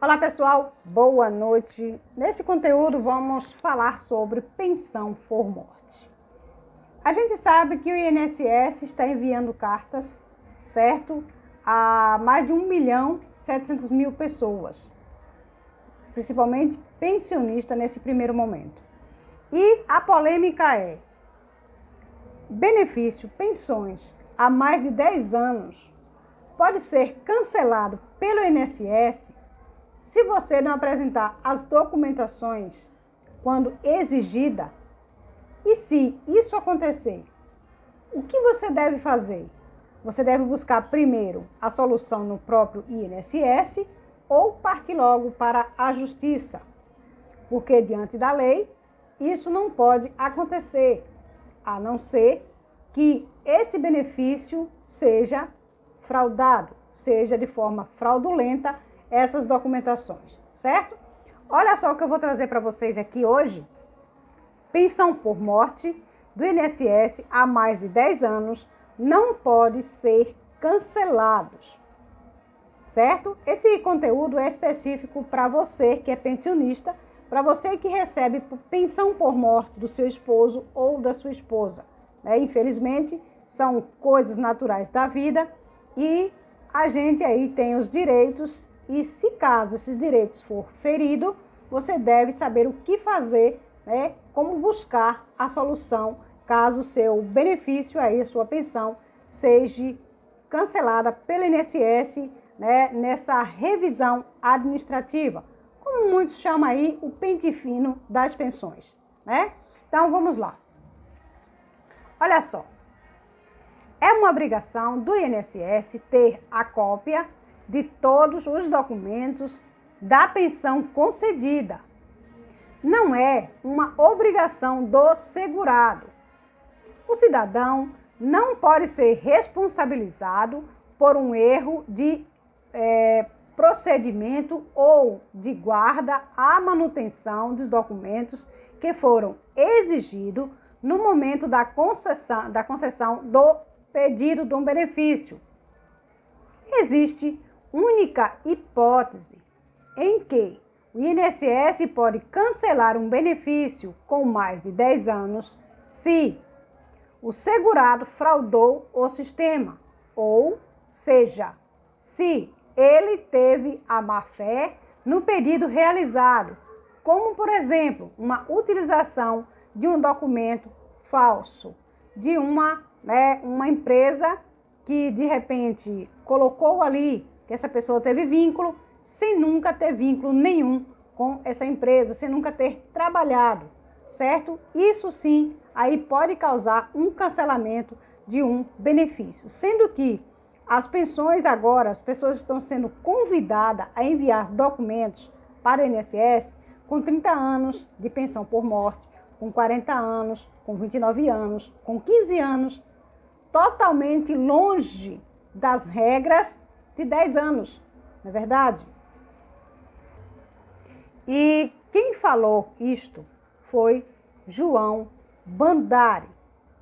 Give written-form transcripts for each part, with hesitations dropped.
Olá pessoal, boa noite. Neste conteúdo vamos falar sobre pensão por morte. A gente sabe que o INSS está enviando cartas, certo? A mais de 1.700.000 pessoas, principalmente pensionistas nesse primeiro momento. E a polêmica é: benefício, pensões há mais de 10 anos pode ser cancelado pelo INSS se você não apresentar as documentações quando exigida. E se isso acontecer, o que você deve fazer? Você deve buscar primeiro a solução no próprio INSS ou partir logo para a Justiça, porque diante da lei isso não pode acontecer, a não ser que esse benefício seja fraudado, seja de forma fraudulenta essas documentações, certo? Olha só o que eu vou trazer para vocês aqui hoje. Pensão por morte do INSS há mais de 10 anos não pode ser cancelados, certo? Esse conteúdo é específico para você que é pensionista, para você que recebe pensão por morte do seu esposo ou da sua esposa, né? Infelizmente, são coisas naturais da vida e a gente aí tem os direitos. E se caso esses direitos for ferido, você deve saber o que fazer, né? Como buscar a solução caso o seu benefício, aí, sua pensão, seja cancelada pelo INSS, né? Nessa revisão administrativa, como muitos chamam aí o pente fino das pensões, né? Então vamos lá. Olha só, é uma obrigação do INSS ter a cópia de todos os documentos da pensão concedida. Não é uma obrigação do segurado. O cidadão não pode ser responsabilizado por um erro de procedimento ou de guarda à manutenção dos documentos que foram exigidos no momento da concessão do pedido de um benefício. Existe única hipótese em que o INSS pode cancelar um benefício com mais de 10 anos se o segurado fraudou o sistema, ou seja, se ele teve a má-fé no pedido realizado, como, por exemplo, uma utilização de um documento falso de uma empresa que, de repente, colocou ali que essa pessoa teve vínculo, sem nunca ter vínculo nenhum com essa empresa, sem nunca ter trabalhado, certo? Isso sim, aí pode causar um cancelamento de um benefício. Sendo que as pensões agora, as pessoas estão sendo convidadas a enviar documentos para o INSS com 30 anos de pensão por morte, com 40 anos, com 29 anos, com 15 anos, totalmente longe das regras de 10 anos, não é verdade? E quem falou isto foi João Bandari,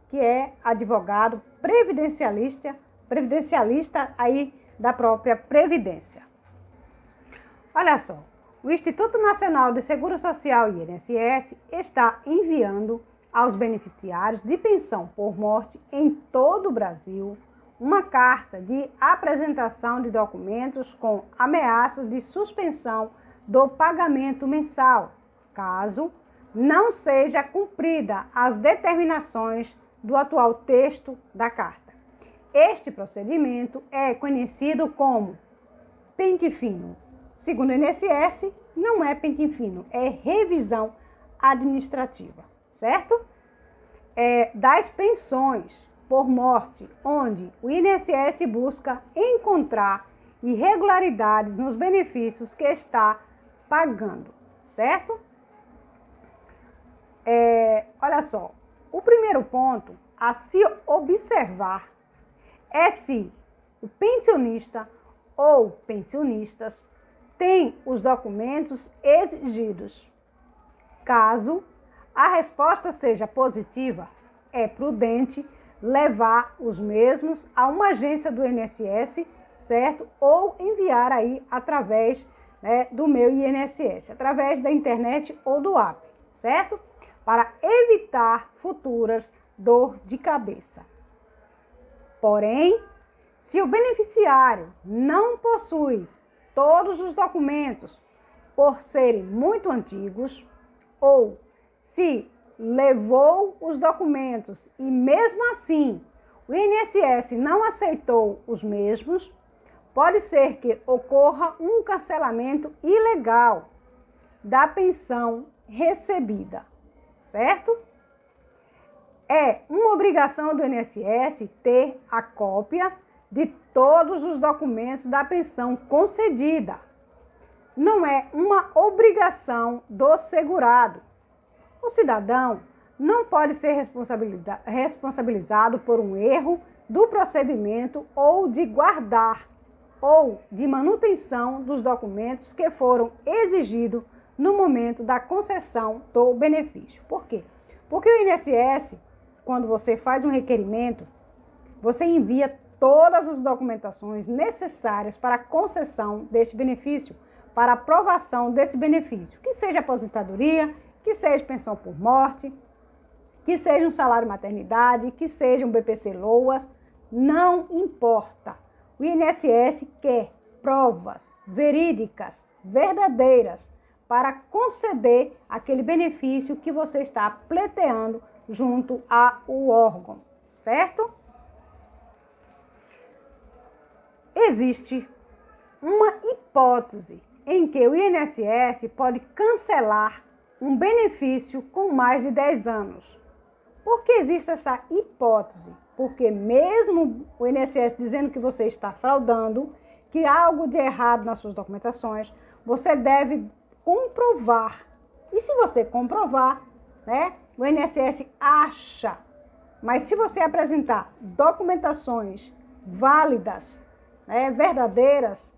que é advogado previdencialista aí da própria Previdência. Olha só, o Instituto Nacional de Seguro Social, INSS, está enviando aos beneficiários de pensão por morte em todo o Brasil uma carta de apresentação de documentos com ameaças de suspensão do pagamento mensal, caso não seja cumprida as determinações do atual texto da carta. Este procedimento é conhecido como pente fino. Segundo o INSS, não é pente fino, é revisão administrativa, certo? Das pensões por morte, onde o INSS busca encontrar irregularidades nos benefícios que está pagando, certo? Olha só, o primeiro ponto a se observar é se o pensionista ou pensionistas têm os documentos exigidos. Caso a resposta seja positiva, é prudente levar os mesmos a uma agência do INSS, certo? Ou enviar aí através, né, do meu INSS, através da internet ou do app, certo? Para evitar futuras dor de cabeça. Porém, se o beneficiário não possui todos os documentos por serem muito antigos, ou se levou os documentos e mesmo assim o INSS não aceitou os mesmos, pode ser que ocorra um cancelamento ilegal da pensão recebida, certo? É uma obrigação do INSS ter a cópia de todos os documentos da pensão concedida. Não é uma obrigação do segurado. O cidadão não pode ser responsabilizado por um erro do procedimento ou de guardar ou de manutenção dos documentos que foram exigidos no momento da concessão do benefício. Por quê? Porque o INSS, quando você faz um requerimento, você envia todas as documentações necessárias para a concessão deste benefício, para a aprovação desse benefício, que seja aposentadoria, que seja pensão por morte, que seja um salário maternidade, que seja um BPC-LOAS, não importa. O INSS quer provas verídicas, verdadeiras, para conceder aquele benefício que você está pleiteando junto ao órgão, certo? Existe uma hipótese em que o INSS pode cancelar um benefício com mais de 10 anos. Por que existe essa hipótese? Porque mesmo o INSS dizendo que você está fraudando, que há algo de errado nas suas documentações, você deve comprovar. E se você comprovar, né, o INSS acha. Mas se você apresentar documentações válidas, né, verdadeiras,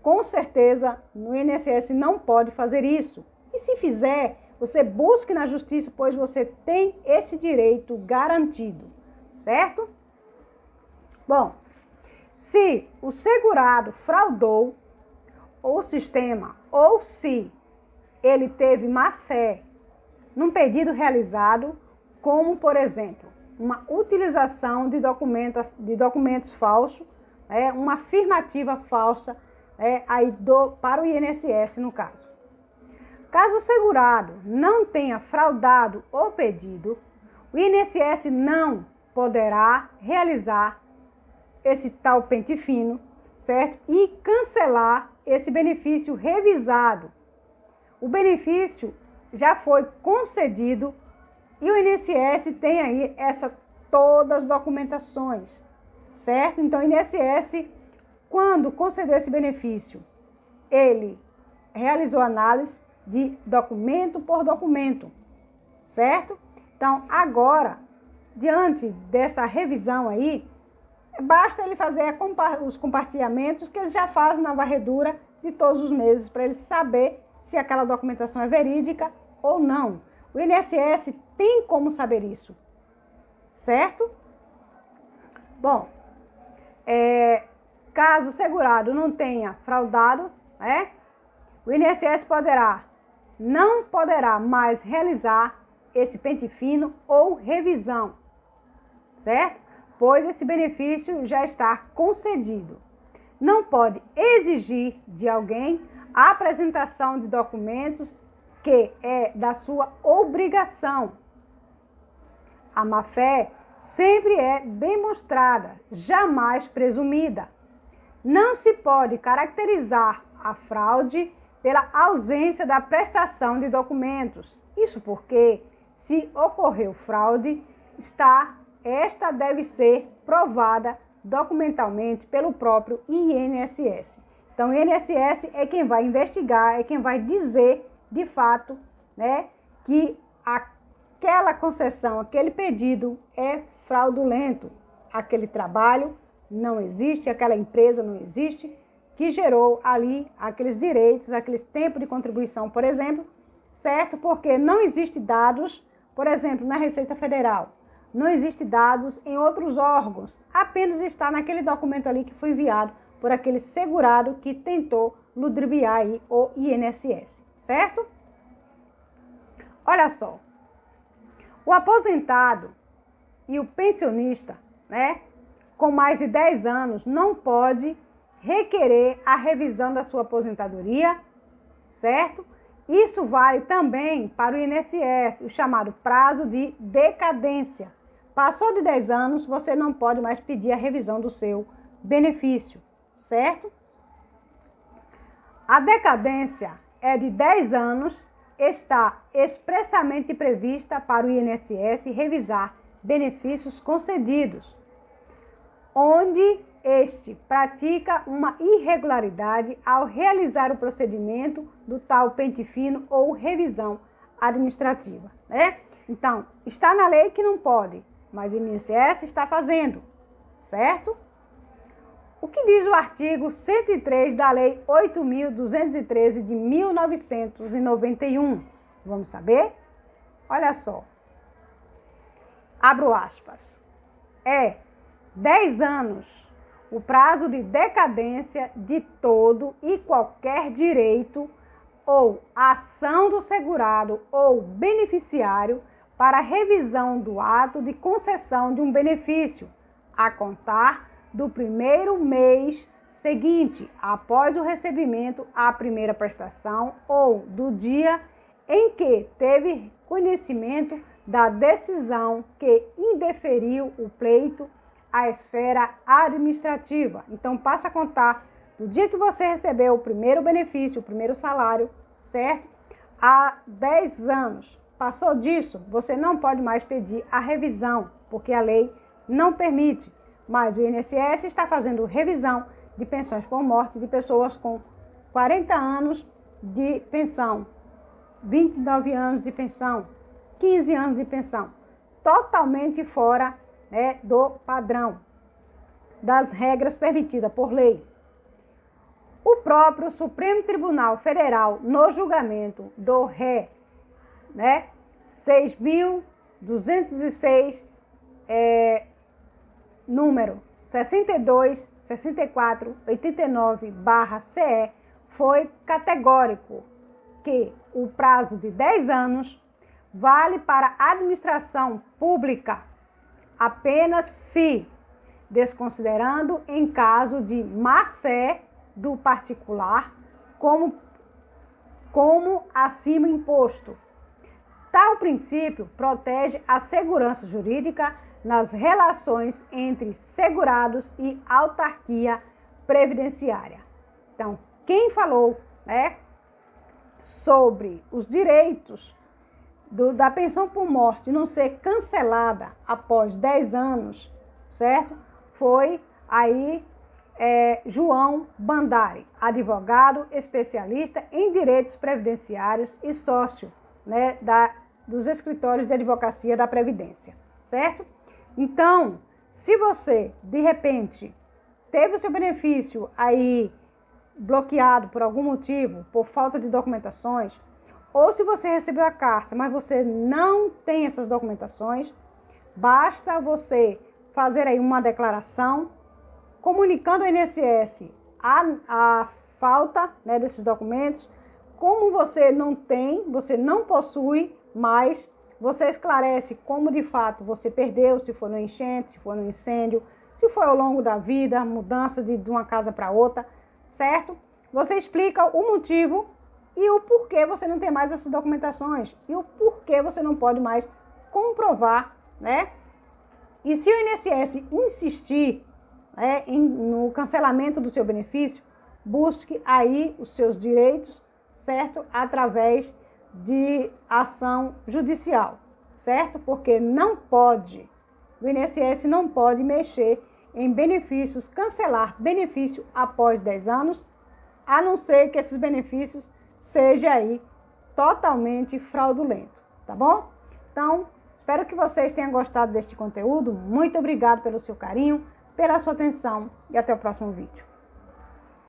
com certeza o INSS não pode fazer isso. E se fizer, você busque na justiça, pois você tem esse direito garantido, certo? Bom, se o segurado fraudou o sistema ou se ele teve má fé num pedido realizado, como, por exemplo, uma utilização de documentos falsos, uma afirmativa falsa para o INSS, no caso. Caso o segurado não tenha fraudado o pedido, o INSS não poderá realizar esse tal pente fino, certo? E cancelar esse benefício revisado. O benefício já foi concedido e o INSS tem aí todas as documentações, certo? Então, o INSS, quando conceder esse benefício, ele realizou análise de documento por documento, certo? Então, agora, diante dessa revisão aí, basta ele fazer os compartilhamentos que ele já faz na varredura de todos os meses, para ele saber se aquela documentação é verídica ou não. O INSS tem como saber isso, certo? Bom, caso o segurado não tenha fraudado, o INSS não poderá mais realizar esse pente fino ou revisão, certo? Pois esse benefício já está concedido. Não pode exigir de alguém a apresentação de documentos que é da sua obrigação. A má-fé sempre é demonstrada, jamais presumida. Não se pode caracterizar a fraude pela ausência da prestação de documentos. Isso porque, se ocorreu fraude, esta deve ser provada documentalmente pelo próprio INSS. Então, o INSS é quem vai investigar, é quem vai dizer, de fato, que aquela concessão, aquele pedido é fraudulento. Aquele trabalho não existe, aquela empresa não existe, que gerou ali aqueles direitos, aqueles tempos de contribuição, por exemplo, certo? Porque não existem dados, por exemplo, na Receita Federal. não existe dados em outros órgãos, apenas está naquele documento ali que foi enviado por aquele segurado que tentou ludibriar aí o INSS, certo? Olha só, o aposentado e o pensionista, né, com mais de 10 anos, não pode requerer a revisão da sua aposentadoria, certo? Isso vale também para o INSS, o chamado prazo de decadência. Passou de 10 anos, você não pode mais pedir a revisão do seu benefício, certo? A decadência é de 10 anos, está expressamente prevista para o INSS revisar benefícios concedidos, onde este pratica uma irregularidade ao realizar o procedimento do tal pente fino ou revisão administrativa, né? Então, está na lei que não pode, mas o INSS está fazendo, certo? O que diz o artigo 103 da Lei 8.213 de 1991? Vamos saber? Olha só. Abro aspas. 10 anos o prazo de decadência de todo e qualquer direito ou ação do segurado ou beneficiário para revisão do ato de concessão de um benefício, a contar do primeiro mês seguinte após o recebimento à primeira prestação ou do dia em que teve conhecimento da decisão que indeferiu o pleito à esfera administrativa. Então, passa a contar do dia que você recebeu o primeiro benefício, o primeiro salário, certo? Há 10 anos. Passou disso, você não pode mais pedir a revisão, porque a lei não permite. Mas o INSS está fazendo revisão de pensões por morte de pessoas com 40 anos de pensão, 29 anos de pensão, 15 anos de pensão. Totalmente fora, né, do padrão, das regras permitidas por lei. O próprio Supremo Tribunal Federal, no julgamento do ré, né, 6.206, número 62.64.89/CE, foi categórico que o prazo de 10 anos vale para a administração pública apenas se desconsiderando em caso de má-fé do particular, como acima imposto. Tal princípio protege a segurança jurídica nas relações entre segurados e autarquia previdenciária. Então, quem falou, né, sobre os direitos da pensão por morte não ser cancelada após 10 anos, certo? Foi aí João Bandari, advogado especialista em direitos previdenciários e sócio, né, dos escritórios de advocacia da Previdência, certo? Então, se você, de repente, teve o seu benefício aí bloqueado por algum motivo, por falta de documentações, ou se você recebeu a carta, mas você não tem essas documentações, basta você fazer aí uma declaração comunicando ao INSS a falta, né, desses documentos. Como você não tem, você não possui, mas você esclarece como de fato você perdeu, se foi no enchente, se foi no incêndio, se foi ao longo da vida, mudança de uma casa para outra, certo? Você explica o motivo e o porquê você não tem mais essas documentações e o porquê você não pode mais comprovar, né? E se o INSS insistir, né, no cancelamento do seu benefício, busque aí os seus direitos, certo? Através de ação judicial, certo? Porque não pode, o INSS não pode mexer em benefícios, cancelar benefício após 10 anos, a não ser que esses benefícios seja aí totalmente fraudulento, tá bom? Então, espero que vocês tenham gostado deste conteúdo. Muito obrigado pelo seu carinho, pela sua atenção e até o próximo vídeo.